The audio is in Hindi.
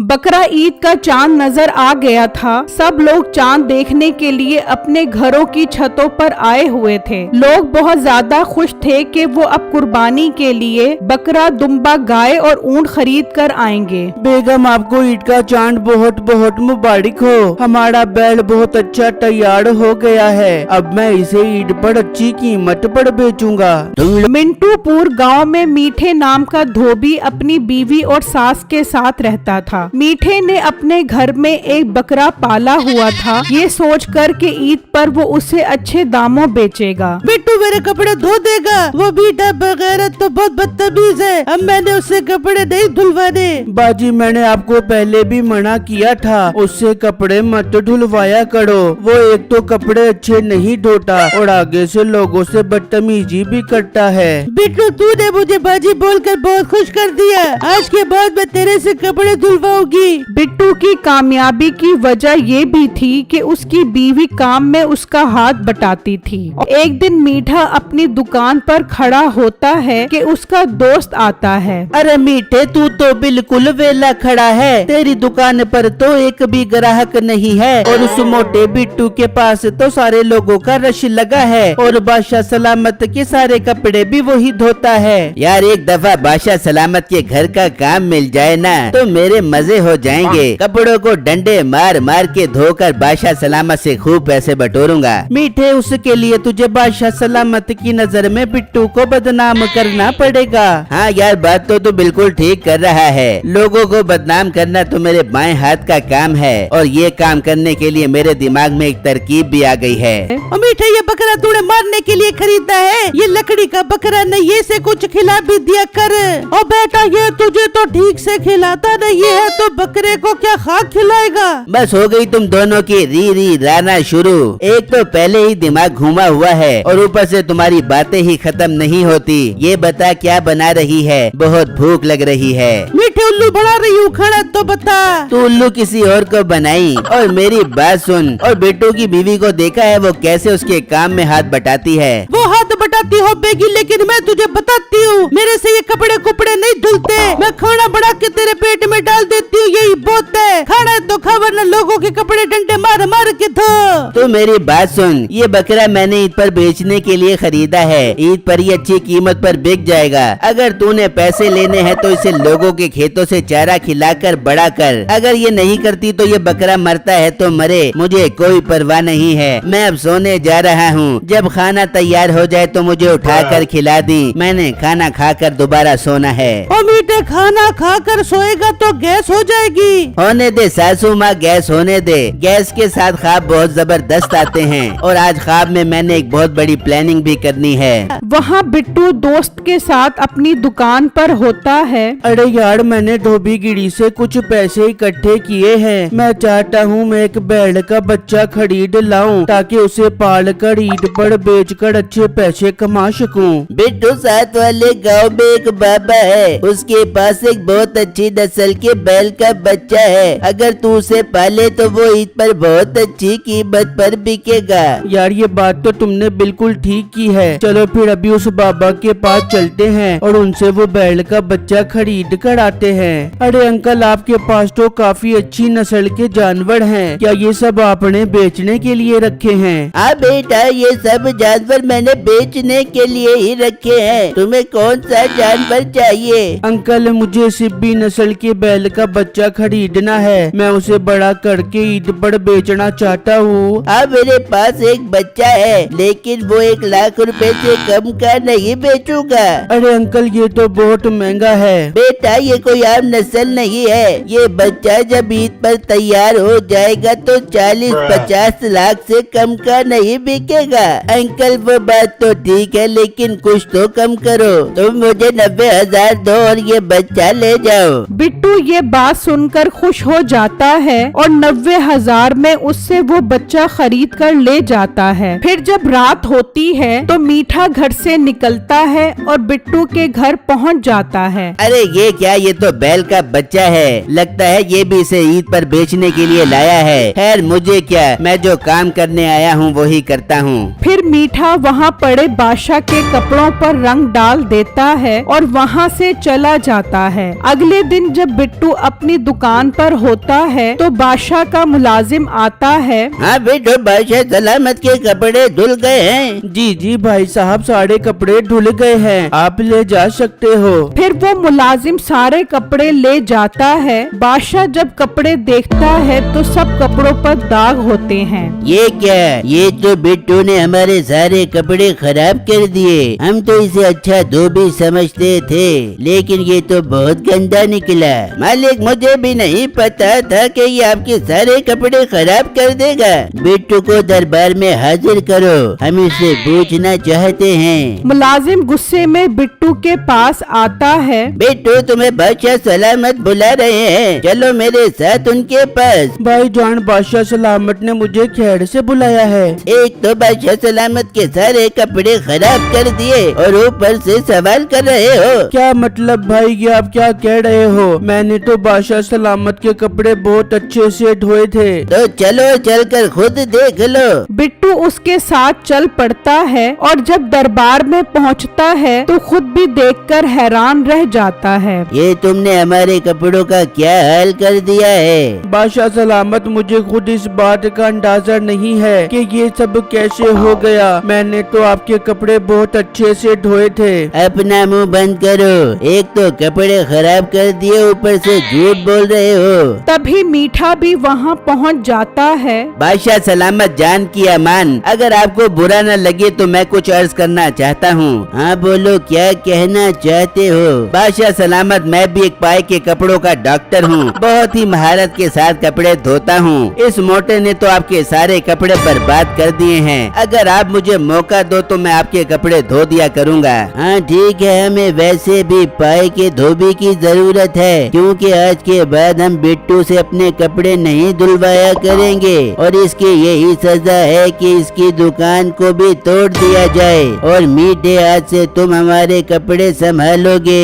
बकरा ईद का चांद नजर आ गया था। सब लोग चांद देखने के लिए अपने घरों की छतों पर आए हुए थे। लोग बहुत ज्यादा खुश थे कि वो अब कुर्बानी के लिए बकरा, दुम्बा, गाय और ऊंट खरीद कर आएंगे। बेगम, आपको ईद का चांद बहुत बहुत मुबारक हो। हमारा बैल बहुत अच्छा तैयार हो गया है। अब मैं इसे ईद पर अच्छी कीमत पर बेचूंगा। मिंटूपुर गांव में मीठे नाम का धोबी अपनी बीवी और सास के साथ रहता था। मीठे ने अपने घर में एक बकरा पाला हुआ था, ये सोचकर कि ईद पर वो उसे अच्छे दामों बेचेगा। बिट्टू मेरे कपड़े धो देगा। वो बीटा बगैरत तो बहुत बदतमीज है। अब मैंने उससे कपड़े नहीं धुलवाने। बाजी, मैंने आपको पहले भी मना किया था, उससे कपड़े मत धुलवाया करो। वो एक तो कपड़े अच्छे नहीं धोता और आगे से लोगों से बदतमीजी भी करता है। बिट्टू, तूने मुझे बाजी बोलकर बहुत खुश कर दिया। आज के बाद मैं तेरे से कपड़े धुलवाऊंगी। बिट्टू की कामयाबी की वजह ये भी थी कि उसकी बीवी काम में उसका हाथ बटाती थी। एक दिन मीठा अपनी दुकान पर खड़ा होता है कि उसका दोस्त आता है। अरे मीठे, तू तो बिल्कुल वेला खड़ा है। तेरी दुकान पर तो एक भी ग्राहक नहीं है और उस मोटे बिट्टू के पास तो सारे लोगों का रश लगा है और बादशाह सलामत के सारे कपड़े भी वही धोता है। यार, एक दफा बादशाह सलामत के घर का काम मिल जाए ना तो मेरे मजे हो जाएंगे। कपड़ों को डंडे मार मार के धोकर बादशाह सलामत से खूब पैसे बटोरूंगा। मीठे, उसके लिए तुझे बादशाह सलामत की नजर में बिट्टू को बदनाम करना पड़ेगा। हाँ यार, बात तो तू बिल्कुल ठीक कर रहा है। लोगों को बदनाम करना तो मेरे बाएं हाथ का काम है और ये काम करने के लिए मेरे दिमाग में एक तरकीब भी आ गई है। मीठे, ये बकरा तूने मारने के लिए खरीदा है? ये लकड़ी का बकरा नहीं, ये से कुछ खिला भी दिया कर। और बेटा, ये तुझे तो ठीक से खिलाता नहीं है तो बकरे को क्या खाक खिलाएगा? बस हो गई तुम दोनों की री री राना शुरू। एक तो पहले ही दिमाग घूमा हुआ है और ऊपर से तुम्हारी बातें ही खत्म नहीं होती। ये बता क्या बना रही है? बहुत भूख लग रही है। मीठे, उल्लू बना रही हूँ, खड़ा तो बता। तू उल्लू किसी और को बनाई। और मेरी बात सुन, और बिट्टू की बीवी को देखा है वो कैसे उसके काम में हाथ बटाती है? वो हाथ बटाती हो बेगी, लेकिन मैं तुझे बताती हूँ, मेरे से ये कपड़े कुपड़े नहीं धुलते। मैं खाना बढ़ा के तेरे पेट में डाल देती हूँ, यही बहुत है। खाना है तो खा, वरना लोगों के कपड़े डंडे मार मार के धो। तो मेरी बात सुन, ये बकरा मैंने ईद पर बेचने के लिए खरीदा है। ईद पर ये अच्छी कीमत पर बिक जाएगा। अगर तूने पैसे लेने हैं तो इसे लोगों के खेतों से चारा खिलाकर बड़ा कर। अगर ये नहीं करती तो ये बकरा मरता है तो मरे, मुझे कोई परवाह नहीं है। मैं अब सोने जा रहा हूँ। जब खाना तैयार हो जाए तो मुझे उठाकर खिला दी। मैंने खाना खाकर दोबारा सोना है। ओ मीठे, खाना खाकर सोएगा तो गैस हो जाएगी। होने दे सासू माँ, गैस होने दे। गैस के साथ ख्वाब बहुत जबरदस्त आते हैं और आज ख्वाब में मैंने एक बहुत बड़ी प्लानिंग भी करनी है। वहाँ बिट्टू दोस्त के साथ अपनी दुकान पर होता है। अरे यार, मैंने धोबीगिरी से कुछ पैसे इकट्ठे किए हैं। मैं चाहता हूँ मैं एक बैल का बच्चा खरीद लाऊं ताकि उसे पाल कर ईद पर बेच कर अच्छे पैसे कमा सकूं। बिट्टू, साथ वाले गांव में एक बाबा है, उसके पास एक बहुत अच्छी नस्ल के बैल का बच्चा है। अगर तू उसे पाले तो वो ईद पर बहुत अच्छी कीमत पर बिकेगा। यार, ये बात तो तुमने बिल्कुल ठीक की है। चलो फिर अभी उस बाबा के पास चलते हैं और उनसे वो बैल का बच्चा खरीद कर आते हैं। अरे अंकल, आपके पास तो काफी अच्छी नस्ल के जानवर हैं। क्या ये सब आपने बेचने के लिए रखे हैं? हाँ बेटा, ये सब जानवर मैंने बेचने के लिए ही रखे हैं। तुम्हें कौन सा जानवर चाहिए? अंकल, मुझे सिब्बी नस्ल के बैल का बच्चा खरीदना है। मैं उसे बड़ा करके ईद पर बेचना चाहता हूँ। हाँ, मेरे पास एक बच्चा है, लेकिन वो 1 लाख रुपए से कम का नहीं बेचूंगा। अरे अंकल, ये तो बहुत महंगा है। बेटा, ये कोई आम नस्ल नहीं है। ये बच्चा जब ईद पर तैयार हो जाएगा तो 40-50 लाख से कम का नहीं बिकेगा। अंकल, वो बात तो ठीक है, लेकिन कुछ तो कम करो। तुम मुझे 90,000 दो और ये बच्चा ले जाओ। बिट्टू ये बात सुनकर खुश हो जाता है और 90,000 में उससे वो बच्चा खरीद कर ले जाता है। फिर जब रात होती है तो मीठा घर से निकलता है और बिट्टू के घर पहुंच जाता है। अरे ये क्या, ये तो बैल का बच्चा है। लगता है ये भी इसे ईद पर बेचने के लिए लाया है। खैर मुझे क्या, मैं जो काम करने आया हूँ वही करता हूँ। फिर मीठा वहाँ पड़े बादशाह के कपड़ों पर रंग डाल देता है और वहाँ से चला जाता है। अगले दिन जब बिट्टू अपनी दुकान पर होता है तो बादशाह का मुलाजिम आता है। हाँ बेटो, बादशाह सलामत के कपड़े धुल गए हैं। जी भाई साहब, सारे कपड़े धुल गए हैं, आप ले जा सकते हो। फिर वो मुलाजिम सारे कपड़े ले जाता है। बादशाह जब कपड़े देखता है तो सब कपड़ों पर दाग होते हैं। ये क्या, ये तो बिट्टू ने हमारे सारे कपड़े खराब कर दिए। हम तो इसे अच्छा धोबी समझते थे, लेकिन ये तो बहुत गंदा निकला। मालिक, मुझे भी नहीं पता था कि ये आपके सारे कपड़े खराब कर देगा। बिट्टू को दरबार में हाजिर करो, हम इससे पूछना चाहते हैं। मुलाजिम गुस्से में बिट्टू के पास आता है। बिट्टू, तुम्हें बादशाह सलामत बुला रहे हैं, चलो मेरे साथ उनके पास। भाईजान, बादशाह सलामत ने मुझे खैर से बुलाया है। एक तो बादशाह सलामत के सारे कपड़े खराब कर दिए और ऊपर से सवाल कर रहे हो। क्या मतलब भाई, ये आप क्या कह रहे हो? मैंने तो बादशाह सलामत के कपड़े बहुत अच्छे से धोए थे। तो चलो, चलकर खुद देख लो। बिट्टू उसके साथ चल पड़ता है और जब दरबार में पहुंचता है तो खुद भी देखकर हैरान रह जाता है। ये तुमने हमारे कपड़ों का क्या हाल कर दिया है? बादशाह सलामत, मुझे खुद इस बात का अंदाजा नहीं है कि ये सब कैसे हो गया। मैंने तो आपके कपड़े बहुत अच्छे से धोए थे। अपना मुंह बंद करो, एक तो कपड़े खराब कर दिए, ऊपर से झूठ बोल रहे हो। तभी मीठा भी वहाँ पहुँच जाता है। बादशाह सलामत जान की अमान, अगर आपको बुरा न लगे तो मैं कुछ अर्ज करना चाहता हूँ। हाँ बोलो, क्या कहना चाहते हो? बादशाह सलामत, मैं भी एक पाए के कपड़ों का डॉक्टर हूँ, बहुत ही महारत के साथ कपड़े धोता हूँ। इस मोटे ने तो आपके सारे कपड़े बर्बाद कर दिए हैं। अगर आप मुझे मौका दो तो मैं आपके कपड़े धो दिया करूँगा। हाँ ठीक है, हमें वैसे भी पाए के धोबी की जरूरत है, क्योंकि आज के बाद हम बिट्टू से अपने कपड़े नहीं धुलवाया करेंगे और इसकी यही सजा है कि इसकी दुकान को भी तोड़ दिया जाए और मीठे हाथ से तुम हमारे कपड़े संभालोगे।